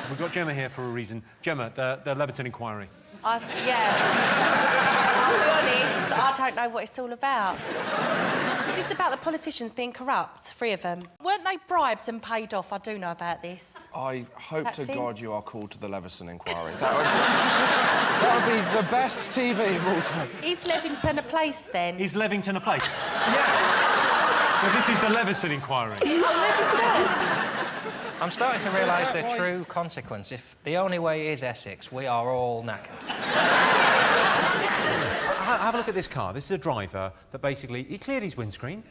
We've got Gemma here for a reason. Gemma, the Leverton inquiry. Yeah. I'll be honest, I don't know what it's all about. Is this about the politicians being corrupt, 3 of them? Weren't they bribed and paid off? I do know about this. I hope to God you are called to the Leverton inquiry. That would be the best TV of all time. Is Levington a place, then? Is Levington a place? Yeah. Well, this is the Leverton inquiry. I'm starting to realise the true consequence. If the only way is Essex, we are all knackered. Have a look at this car. This is a driver that basically... He cleared his windscreen.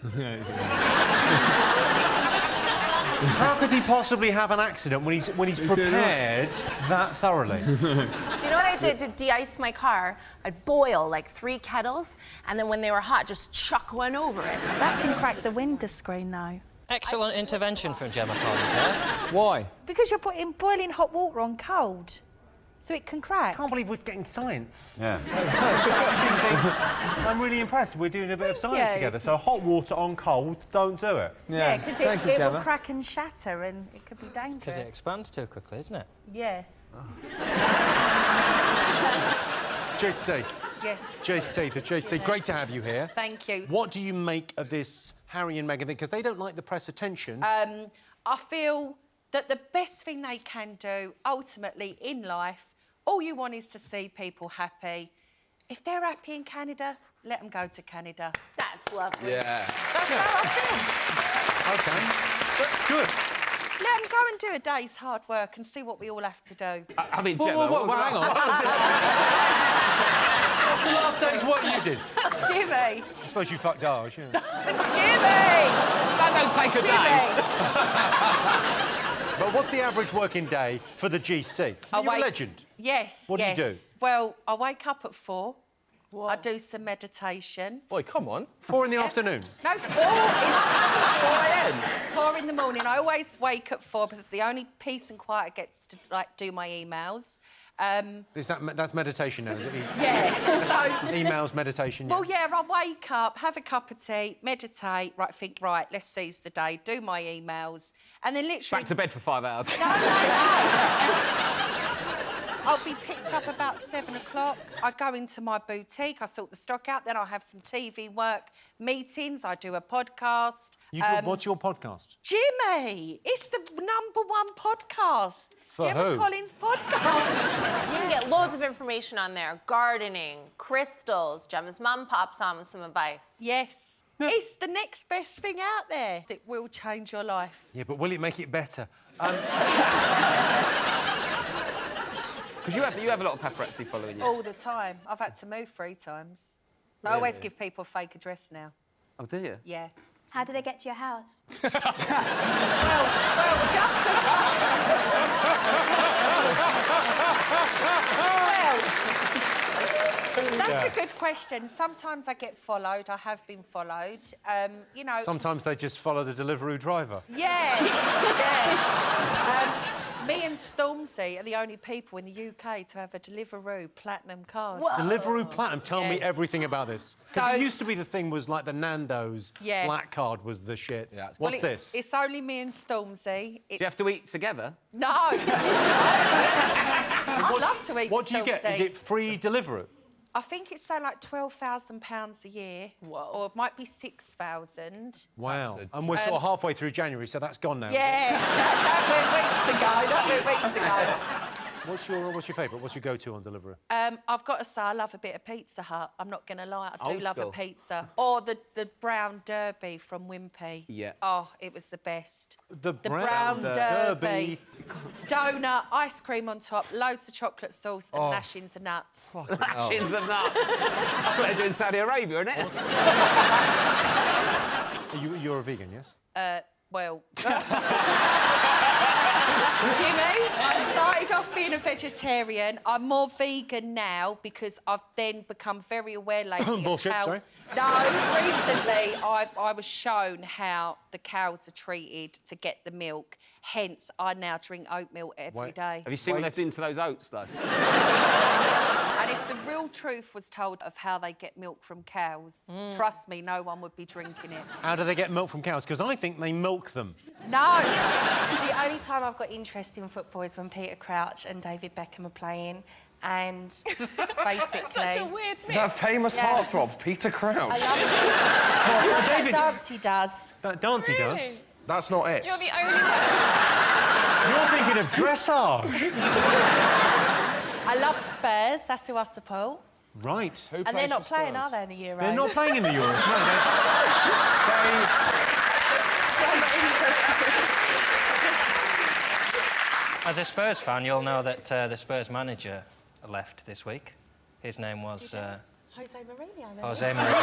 How could he possibly have an accident when he's prepared that thoroughly? Do you know what I did to de-ice my car? I'd boil, like, 3 kettles, and then when they were hot, just chuck one over it. That can crack the window screen, though. Excellent intervention from Gemma Collins, yeah? Why? Because you're putting boiling hot water on cold, so it can crack. I can't believe we're getting science. Yeah. I'm really impressed. We're doing a bit of science together. So hot water on cold, don't do it. Yeah, because it will crack and shatter and it could be dangerous. Because it expands too quickly, isn't it? Yeah. JC. Yes. JC, the JC. Great to have you here. Thank you. What do you make of this Harry and Meghan thing? Because they don't like the press attention. I feel that the best thing they can do, ultimately, in life, all you want is to see people happy. If they're happy in Canada, let them go to Canada. That's lovely. Yeah. That's how I feel. OK. Good. Let them go and do a day's hard work and see what we all have to do. I mean, Gemma... Well, hang on. What's the last day's work you did? Jimmy! I suppose you fucked ours, yeah. Jimmy! That don't take a day. But what's the average working day for the GC? Are you a legend? Yes, What do you do? Well, I wake up at 4. Whoa. I do some meditation. Boy, come on. 4 in the afternoon? No, 4 a.m. 4 in the morning. I always wake at 4 because it's the only peace and quiet I get to, like, do my emails. That's meditation now, is it? Yeah. Emails, meditation, yeah. Well, yeah, I wake up, have a cup of tea, meditate, think, right, let's seize the day, do my emails, and then literally... Back to bed for 5 hours. No. I'll be picked up about 7 o'clock. I go into my boutique, I sort the stock out, then I'll have some TV work, meetings, I do a podcast. What's your podcast? Jimmy! It's the #1 podcast. For Gemma who? Collins podcast. You can get loads of information on there. Gardening, crystals. Gemma's mum pops on with some advice. Yes. It's the next best thing out there that will change your life. Yeah, but will it make it better? Because you have a lot of paparazzi following you. All the time. I've had to move 3 times. I always give people a fake address now. Oh, do you? Yeah. How do they get to your house? Well, just as... That's a good question. Sometimes I get followed. I have been followed. You know... Sometimes they just follow the Deliveroo driver. Yeah. Me and Stormzy are the only people in the UK to have a Deliveroo Platinum card. Whoa. Deliveroo Platinum, tell me everything about this. Because it used to be the thing was like the Nando's black card was the shit. Yeah, What's this? It's only me and Stormzy. Do you have to eat together? No. I'd love to eat What do you Stormzy. get? Is it free Deliveroo? I think it's like £12,000 a year. Whoa. Or it might be 6,000. Wow. And we're sort of halfway through January, so that's gone now. Yeah, that went weeks ago. What's your favourite? What's your go-to on Deliveroo? I've got to say, I love a bit of Pizza Hut. I'm not going to lie, I do Old love school. a pizza. Or the brown derby from Wimpy. Yeah. Oh, it was the best. The brown derby. Donut, ice cream on top, loads of chocolate sauce and lashings of nuts. Lashings of nuts. That's what they do in Saudi Arabia, isn't it? You're a vegan, yes? Well... Jimmy, I started off being a vegetarian. I'm more vegan now because I've then become very aware lately Bullshit, of how... sorry. No, recently I was shown how the cows are treated to get the milk. Hence, I now drink oatmeal every day. Have you seen what they've done to those oats, though? And if the real truth was told of how they get milk from cows, trust me, no one would be drinking it. How do they get milk from cows? Because I think they milk them. No. The only time I've got interest in football is when Peter Crouch and David Beckham are playing, and basically... Such a weird mix. That famous heartthrob, Peter Crouch. I love that dance he does. That dance he does? That's not it. You're the only one. You're thinking of dressage. I love Spurs, that's who I support. Right. Who And plays they're not for playing, Spurs? are they, in the Euros? They're not playing in the Euros, no. As a Spurs fan, you'll know that the Spurs manager left this week. His name was... Jose Mourinho. Jose Mourinho.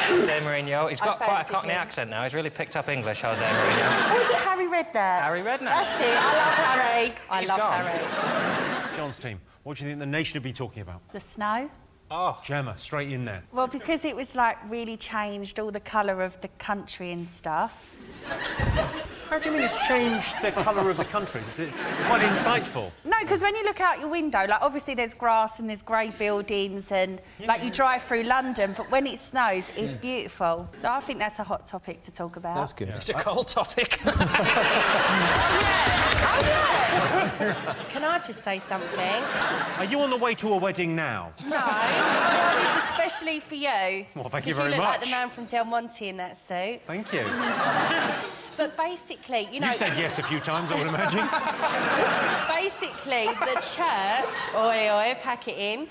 Jose Mourinho. He's got quite a fancied Cockney him. accent now. He's really picked up English, Jose Mourinho. Or is it Harry Redknapp? Harry Redknapp. That's it. I love Harry. I He's love gone. Harry. John's team, what do you think the nation would be talking about? The snow. Oh, Gemma, straight in there. Well, because it was like really changed all the colour of the country and stuff. How do you mean it's changed the colour of the country? Is it quite insightful? No, because when you look out your window, like obviously there's grass and there's grey buildings and like you drive through London, but when it snows, it's beautiful. So I think that's a hot topic to talk about. That's good. It's a cold topic. Can I just say something? Are you on the way to a wedding now? No. It's especially for you. Well, thank you Because very you look like much. the man from Del Monte in that suit. Thank you. But basically, you know... You said yes a few times, I would imagine. Basically, the church... Oi, oi, pack it in.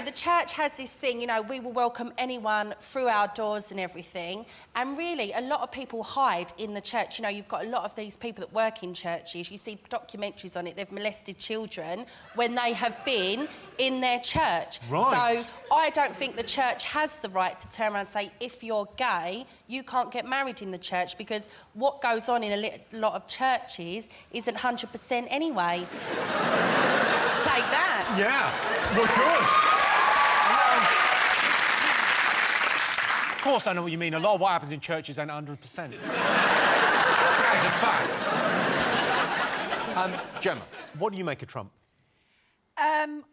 The church has this thing, you know, we will welcome anyone through our doors and everything. And really, a lot of people hide in the church. You know, you've got a lot of these people that work in churches. You see documentaries on it. They've molested children when they have been in their church. Right. So I don't think the church has the right to turn around and say, if you're gay, you can't get married in the church, because what goes on in a lot of churches isn't 100% anyway. Take that. Yeah, we're good. Of course, I know what you mean. A lot of what happens in churches ain't 100%. That's a fact. Gemma, what do you make of Trump?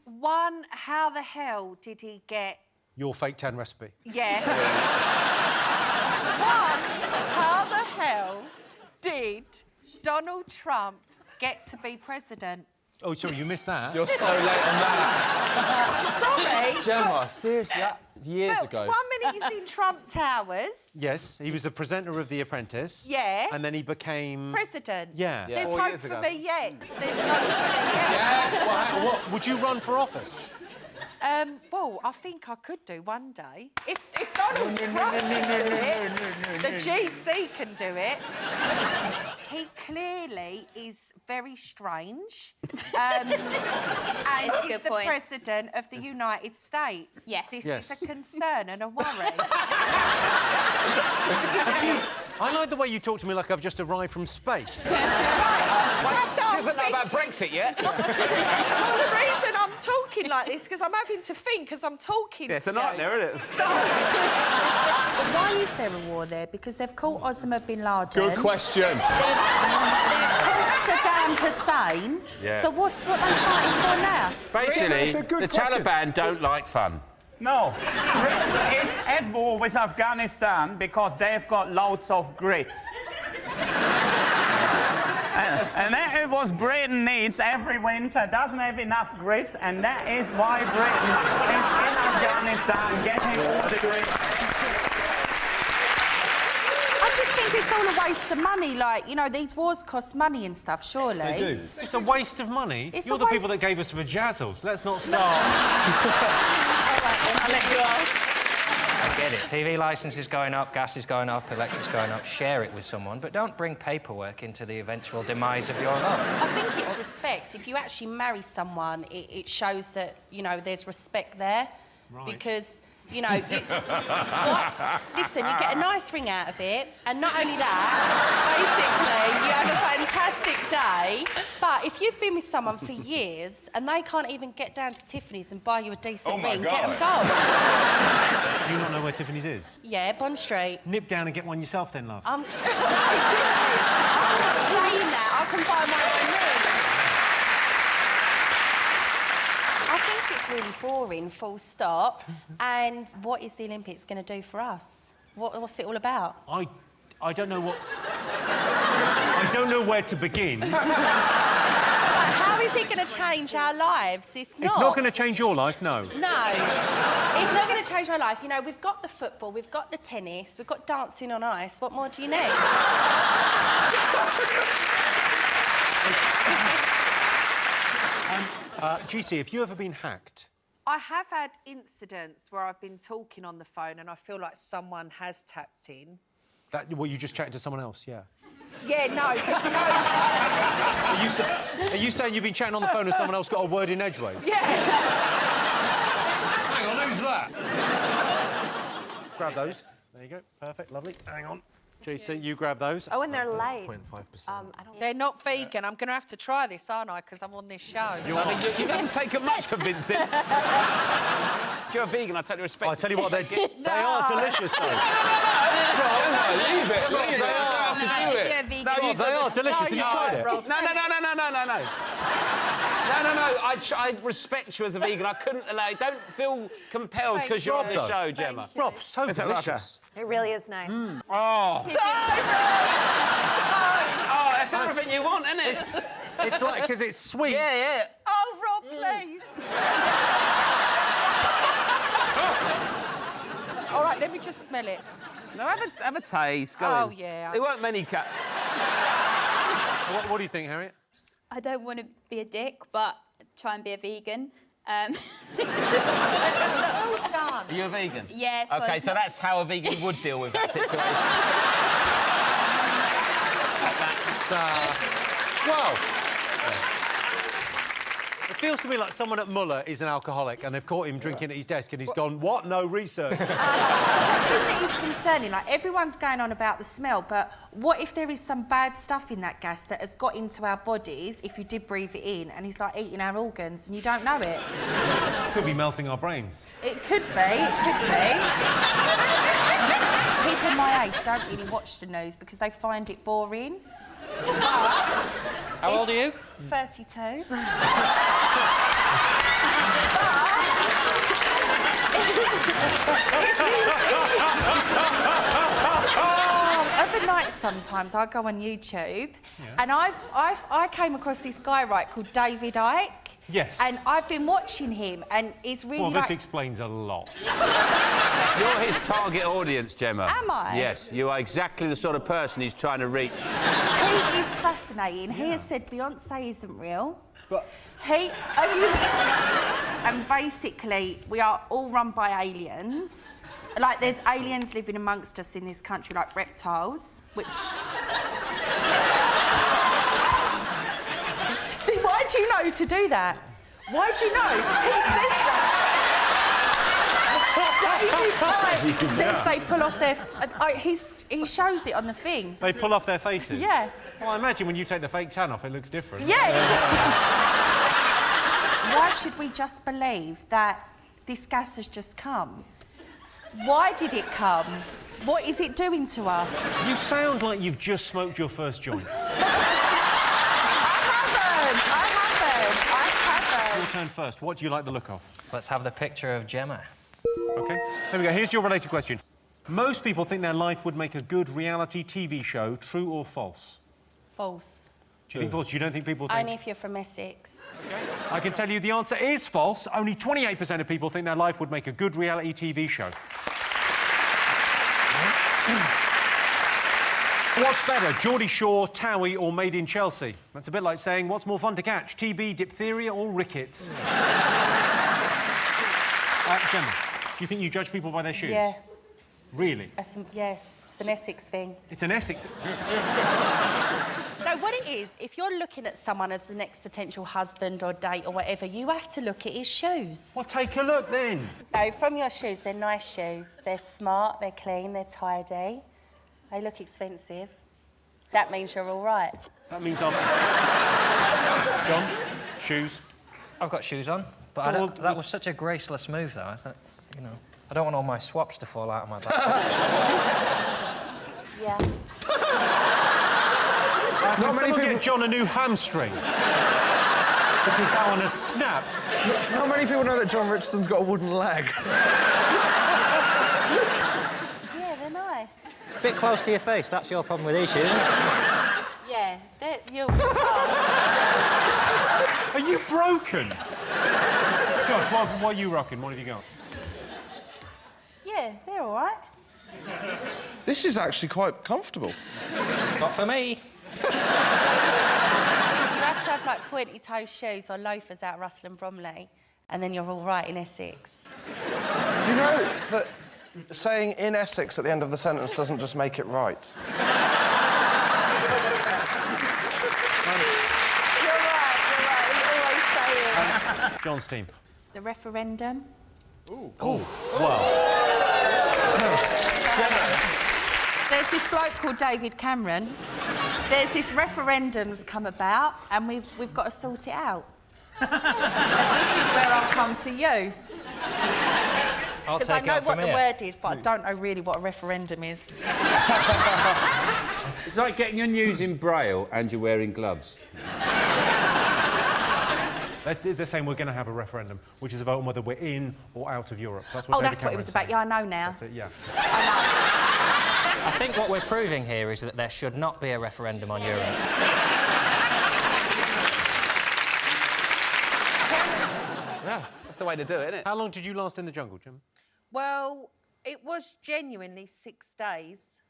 One, how the hell did he get... Your fake 10 recipe. Yeah. One, how the hell did Donald Trump get to be president? Oh, sorry, you missed that. You're so late on that. Sorry. Gemma, seriously, that years But ago. 1 minute he's in Trump Towers. Yes, he was the presenter of The Apprentice. Yeah. And then he became... President. Yeah. Yeah. There's 4 hope years for ago. me yet. There's hope for me yet. Yes! What, would you run for office? Well, I think I could do one day. If Donald Trump can do it, the GC can do it. He clearly is very strange. And he's good the point. President of the United States. Yes. This Yes. is a concern and a worry. I like the way you talk to me like I've just arrived from space. She doesn't know about Brexit yet. Well, the reason I'm talking like this because I'm having to think as I'm talking. Yeah, it's a to you. nightmare, isn't it? But why is there a war there? Because they've caught Osama bin Laden. Good question. They've caught Saddam Hussein. Yeah. So what they fighting for now? Basically, That's a good the question. Taliban don't like fun. No, it's at war with Afghanistan because they've got loads of grit. And that is what Britain needs every winter, doesn't have enough grit, and that is why Britain is in Afghanistan getting all the grit. I just think it's all a waste of money. Like, you know, these wars cost money and stuff, surely. They do. It's a waste of money. It's You're a the people waste- that gave us vajazzles. Let's not start. I'll let you off. I get it. TV licence is going up, gas is going up, electric's going up. Share it with someone, but don't bring paperwork into the eventual demise of your love. I think it's respect. If you actually marry someone, it shows that, you know, there's respect there. Right. Because You know, listen, you get a nice ring out of it, and not only that, basically, you have a fantastic day. But if you've been with someone for years and they can't even get down to Tiffany's and buy you a decent ring, get them gold. Do you not know where Tiffany's is? Yeah, Bond Street. Nip down and get one yourself then, love. I'm not saying that. I can buy my own ring. I think it's really boring, full stop. And what is the Olympics going to do for us? What's it all about? I don't know what... I don't know where to begin. But how is it going to change our lives? It's not. It's not going to change your life, no. No. It's not going to change my life. You know, we've got the football, we've got the tennis, we've got dancing on ice. What more do you need? GC, have you ever been hacked? I have had incidents where I've been talking on the phone and I feel like someone has tapped in. Well, you just chatting to someone else, yeah. Yeah, no. Are you saying you've been chatting on the phone and someone else got a word in edgeways? Yeah. Hang on, who's that? Grab those. There you go. Perfect, lovely. Hang on. GC, you grab those. Oh, and they're light. 0.5%. They're not vegan. I'm going to have to try this, aren't I? Because I'm on this show. You haven't taken much convincing. If you're a vegan, I totally respect I tell you what, they are delicious, though. No, leave it. Leave it. You don't have to do it. They are delicious. Have you tried it? No. I respect you as a vegan. I couldn't allow you. Don't feel compelled because you're on the show, Gemma. Rob, so delicious. It really is nice. Oh, that's everything you want, isn't it? It's like, because it's sweet. Yeah. Oh, Rob, please. All right, let me just smell it. No, have a taste. Go Oh, in. yeah. There weren't many What do you think, Harriet? I don't want to be a dick, but try and be a vegan. Well done. Are you a vegan? Yes. Yeah, OK, so that's how a vegan would deal with that situation. Well... It feels to me like someone at Muller is an alcoholic and they've caught him drinking at his desk and he's gone, what? No research. The thing that is concerning, like, everyone's going on about the smell, but what if there is some bad stuff in that gas that has got into our bodies if you did breathe it in and it's like eating our organs and you don't know it? Could be melting our brains. It could be, People my age don't really watch the news because they find it boring. How old are you? 32. Every night sometimes I go on YouTube and I came across this guy, right, called David Icke. Yes. And I've been watching him and he's really Well, this explains a lot. You're his target audience, Gemma. Am I? Yes, you are exactly the sort of person he's trying to reach. He is fascinating. He has said Beyonce isn't real. But... And basically, we are all run by aliens. Like, there's aliens living amongst us in this country, like reptiles, which... See, why do you know to do that? Why do you know? He says that. David says they pull off their... he shows it on the thing. They pull off their faces? Yeah. Well, I imagine when you take the fake tan off, it looks different. Yeah. Why should we just believe that this gas has just come? Why did it come? What is it doing to us? You sound like you've just smoked your first joint. I haven't. Your turn first. What do you like the look of? Let's have the picture of Gemma. OK. There we go. Here's your related question. Most people think their life would make a good reality TV show. True or false? False. Do you think false? You don't think people think... Only if you're from Essex. OK. I can tell you the answer is false. Only 28% of people think their life would make a good reality TV show. What's better, Geordie Shore, Towie or Made in Chelsea? That's a bit like saying, what's more fun to catch, TB, diphtheria or rickets? Gemma, do you think you judge people by their shoes? Yeah. Really? Yeah, it's an Essex thing. It's an Essex... No, what it is, if you're looking at someone as the next potential husband or date or whatever, you have to look at his shoes. Well, take a look then. No, from your shoes, they're nice shoes. They're smart, they're clean, they're tidy. They look expensive. That means you're all right. That means I'm... John, shoes. I've got shoes on, but that was such a graceless move, though. I thought, you know, I don't want all my swaps to fall out of my back. Yeah. Can someone get John a new hamstring? Because that one has snapped. Not many people know that John Richardson's got a wooden leg. Yeah, they're nice. A bit close to your face, that's your problem with these shoes, isn't it? Yeah, you're... Are you broken? Josh, what are you rocking? What have you got? Yeah, they're all right. This is actually quite comfortable. Not for me. You have to have, like, pointy-toe shoes or loafers out of Russell and Bromley, and then you're all right in Essex. Do you know that saying in Essex at the end of the sentence doesn't just make it right? You're right. We always say it. John's team. The referendum. Oh, well. There's this bloke called David Cameron. There's this referendum's come about, and we've got to sort it out. And this is where I'll come to you. Because I know what the word is, but I don't know really what a referendum is. It's like getting your news in Braille and you're wearing gloves. They're saying we're going to have a referendum, which is a vote on whether we're in or out of Europe. That's what Oh, David that's what it was Cameron's about. saying. Yeah, I know now. That's it, yeah. I think what we're proving here is that there should not be a referendum on Europe. Yeah, that's the way to do it, isn't it? How long did you last in the jungle, Jim? Well, it was genuinely 6 days,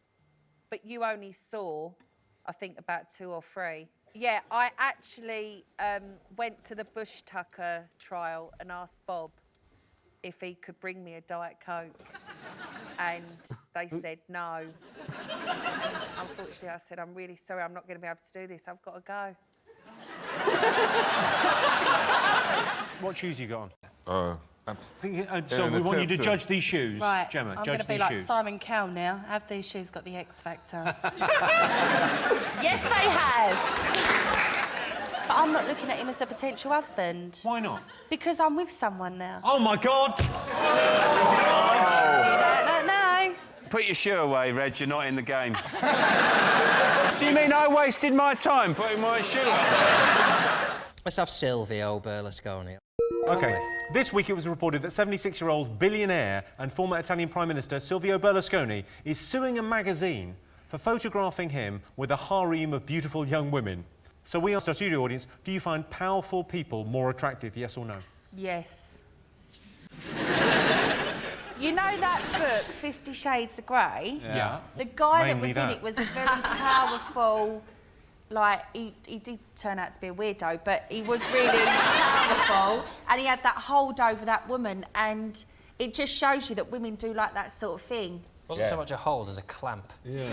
but you only saw, I think, about 2 or 3. Yeah, I actually went to the Bush Tucker trial and asked Bob if he could bring me a Diet Coke, and they said no. Unfortunately, I said, I'm really sorry, I'm not going to be able to do this. I've got to go. What shoes you got I'm on? So we want you to judge these shoes. Right, Gemma, I'm judge going to be these like shoes. Simon Cowell now. Have these shoes got the X Factor? Yes, they have. But I'm not looking at him as a potential husband. Why not? Because I'm with someone now. Oh, my God! You don't know. Put your shoe away, Reg, you're not in the game. Do you mean I wasted my time putting my shoe on? Let's have Silvio Berlusconi. OK, this week it was reported that 76-year-old billionaire and former Italian Prime Minister Silvio Berlusconi is suing a magazine for photographing him with a harem of beautiful young women. So we asked our studio audience, do you find powerful people more attractive, yes or no? Yes. You know that book, 50 Shades of Grey? Yeah. The guy Mainly that was in it was a very powerful... Like, he did turn out to be a weirdo, but he was really powerful, and he had that hold over that woman, and it just shows you that women do like that sort of thing. Wasn't so much a hold as a clamp. Yeah.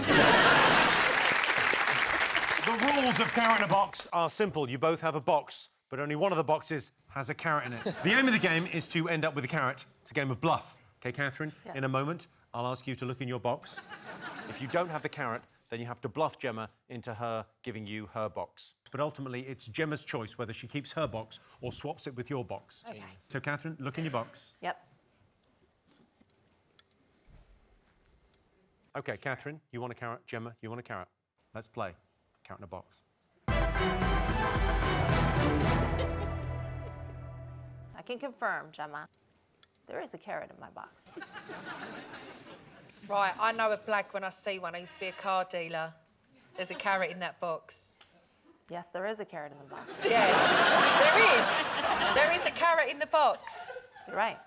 The rules of Carrot in a Box are simple. You both have a box, but only one of the boxes has a carrot in it. The aim of the game is to end up with a carrot. It's a game of bluff. OK, Catherine, in a moment, I'll ask you to look in your box. If you don't have the carrot, then you have to bluff Gemma into her giving you her box. But ultimately, it's Gemma's choice whether she keeps her box or swaps it with your box. OK. So, Catherine, look in your box. Yep. OK, Catherine, you want a carrot. Gemma, you want a carrot. Let's play. Carrot in a box. I can confirm, Gemma. There is a carrot in my box. Right, I know a blag when I see one. I used to be a car dealer. There's a carrot in that box. Yes, there is a carrot in the box. Yeah, there is. There is a carrot in the box. You're right.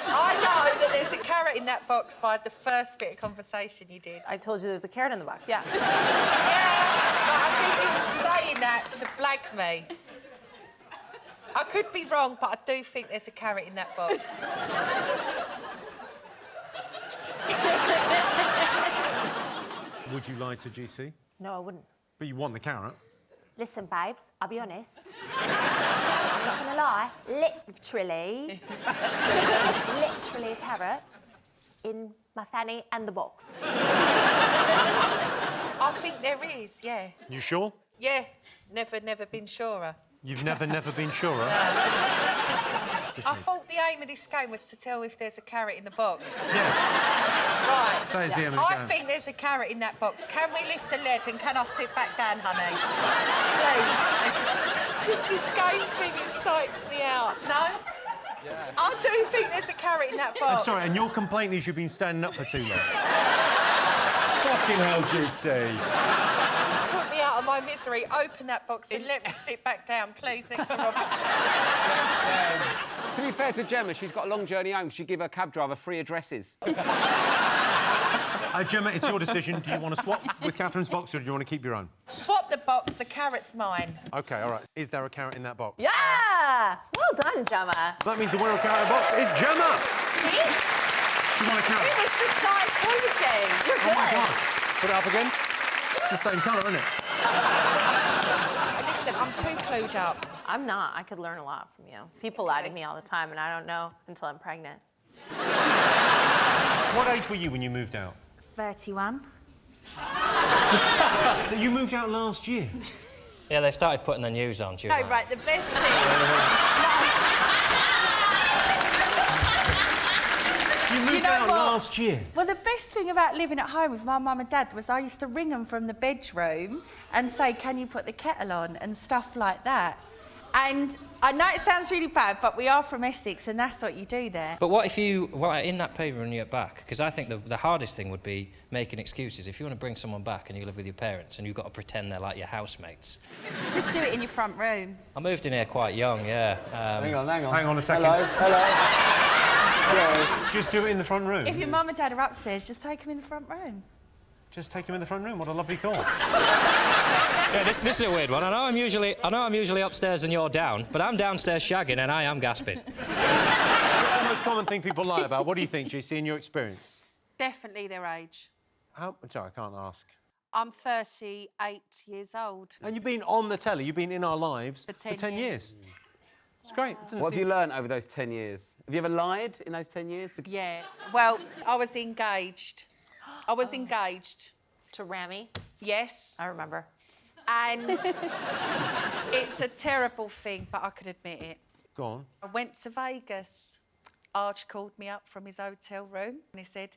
I know that there's a carrot in that box by the first bit of conversation you did. I told you there's a carrot in the box, yeah. Yeah, but I think you were saying that to blag me. I could be wrong, but I do think there's a carrot in that box. Would you lie to GC? No, I wouldn't. But you want the carrot. Listen, babes, I'll be honest. I'm not gonna lie, literally a carrot in my fanny and the box. I think there is, yeah. You sure? Yeah, never been surer. You've never been surer? I thought the aim of this game was to tell if there's a carrot in the box. Yes. Right. That is the aim of the I game. think there's a carrot in that box. Can we lift the lid and can I sit back down, honey? Please. Just this game thing excites me out. No? Yeah. I do think there's a carrot in that box. I'm sorry, and your complaint is you've been standing up for too long. Fucking hell, GC. Put me out of my misery. Open that box and let me sit back down, please. Next to Robert. To be fair to Gemma, she's got a long journey home. She'd give her cab driver free addresses. Gemma, it's your decision. Do you want to swap with Catherine's box or do you want to keep your own? Swap the box, the carrot's mine. OK, all right. Is there a carrot in that box? Yeah! Well done, Gemma. That means the winner of carrot box is Gemma! See? She won a carrot. It was the psychology. You're good. Oh, my God. Put it up again. It's the same colour, isn't it? Listen, I'm too clued up. I'm not. I could learn a lot from you. People lie to me all the time, and I don't know until I'm pregnant. What age were you when you moved out? 31. You moved out last year. Yeah, they started putting the news on. No, right, the best thing... You moved out last year. Well, the best thing about living at home with my mum and dad was I used to ring them from the bedroom and say, can you put the kettle on and stuff like that. And I know it sounds really bad, but we are from Essex and that's what you do there. But what if you, in that paper when you get back, because I think the hardest thing would be making excuses. If you want to bring someone back and you live with your parents and you've got to pretend they're like your housemates. Just do it in your front room. I moved in here quite young, yeah. Hang on. Hang on a second. Hello. Just do it in the front room. If your mum and dad are upstairs, just take them in the front room. Just take him in the front room. What a lovely thought. Yeah, this is a weird one. I know I'm usually upstairs and you're down, but I'm downstairs shagging and I am gasping. What's the most common thing people lie about? What do you think, GC, in your experience? Definitely their age. How? Sorry, I can't ask. I'm 38 years old. And you've been on the telly. You've been in our lives for 10 years. It's great. What have you learned over those 10 years? Have you ever lied in those 10 years? Yeah. Well, I was engaged. To Rami? Yes. I remember. And it's a terrible thing, but I could admit it. Go on. I went to Vegas. Arch called me up from his hotel room and he said,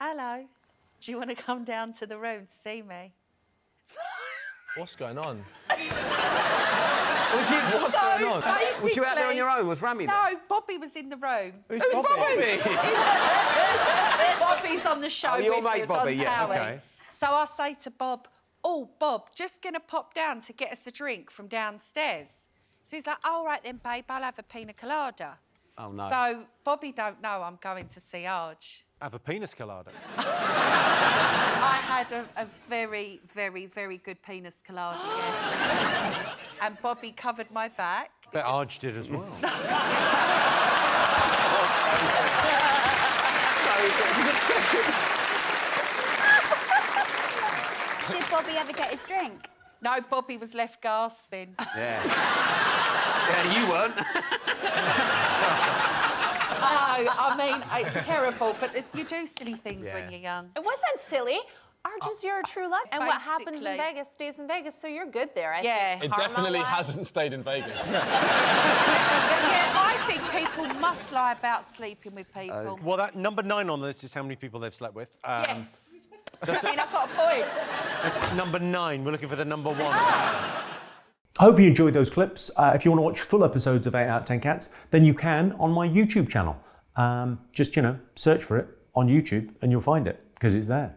hello, do you want to come down to the room to see me? What's going on? What's going on? Was you out there on your own? Was Rami there? No, Bobby was in the room. Who's Bobby? Bobby's on the show your with me. mate It was Bobby, on yeah, Towie. okay. So I say to Bob, oh, Bob, just going to pop down to get us a drink from downstairs. So he's like, all right then, babe, I'll have a pina colada. Oh, no. So Bobby don't know I'm going to see Arj. Have a penis colada. I had a very, very, very good penis colada, yes. And Bobby covered my back. Bet Arj did as well. Did Bobby ever get his drink? No, Bobby was left gasping. Yeah. Yeah, you weren't. No, I mean, it's terrible, but you do silly things when you're young. It wasn't silly. Arj is your true love. And what happens in Basically. Vegas stays in Vegas, so you're good there, I Yeah. think. It definitely hasn't stayed in Vegas. Yeah, I think people must lie about sleeping with people. Well, that number 9 on the list is how many people they've slept with. Yes. I mean, I've got a point. That's number 9. We're looking for the number 1. I hope you enjoyed those clips. If you want to watch full episodes of 8 out of 10 Cats, then you can on my YouTube channel. Just, search for it on YouTube and you'll find it, because it's there.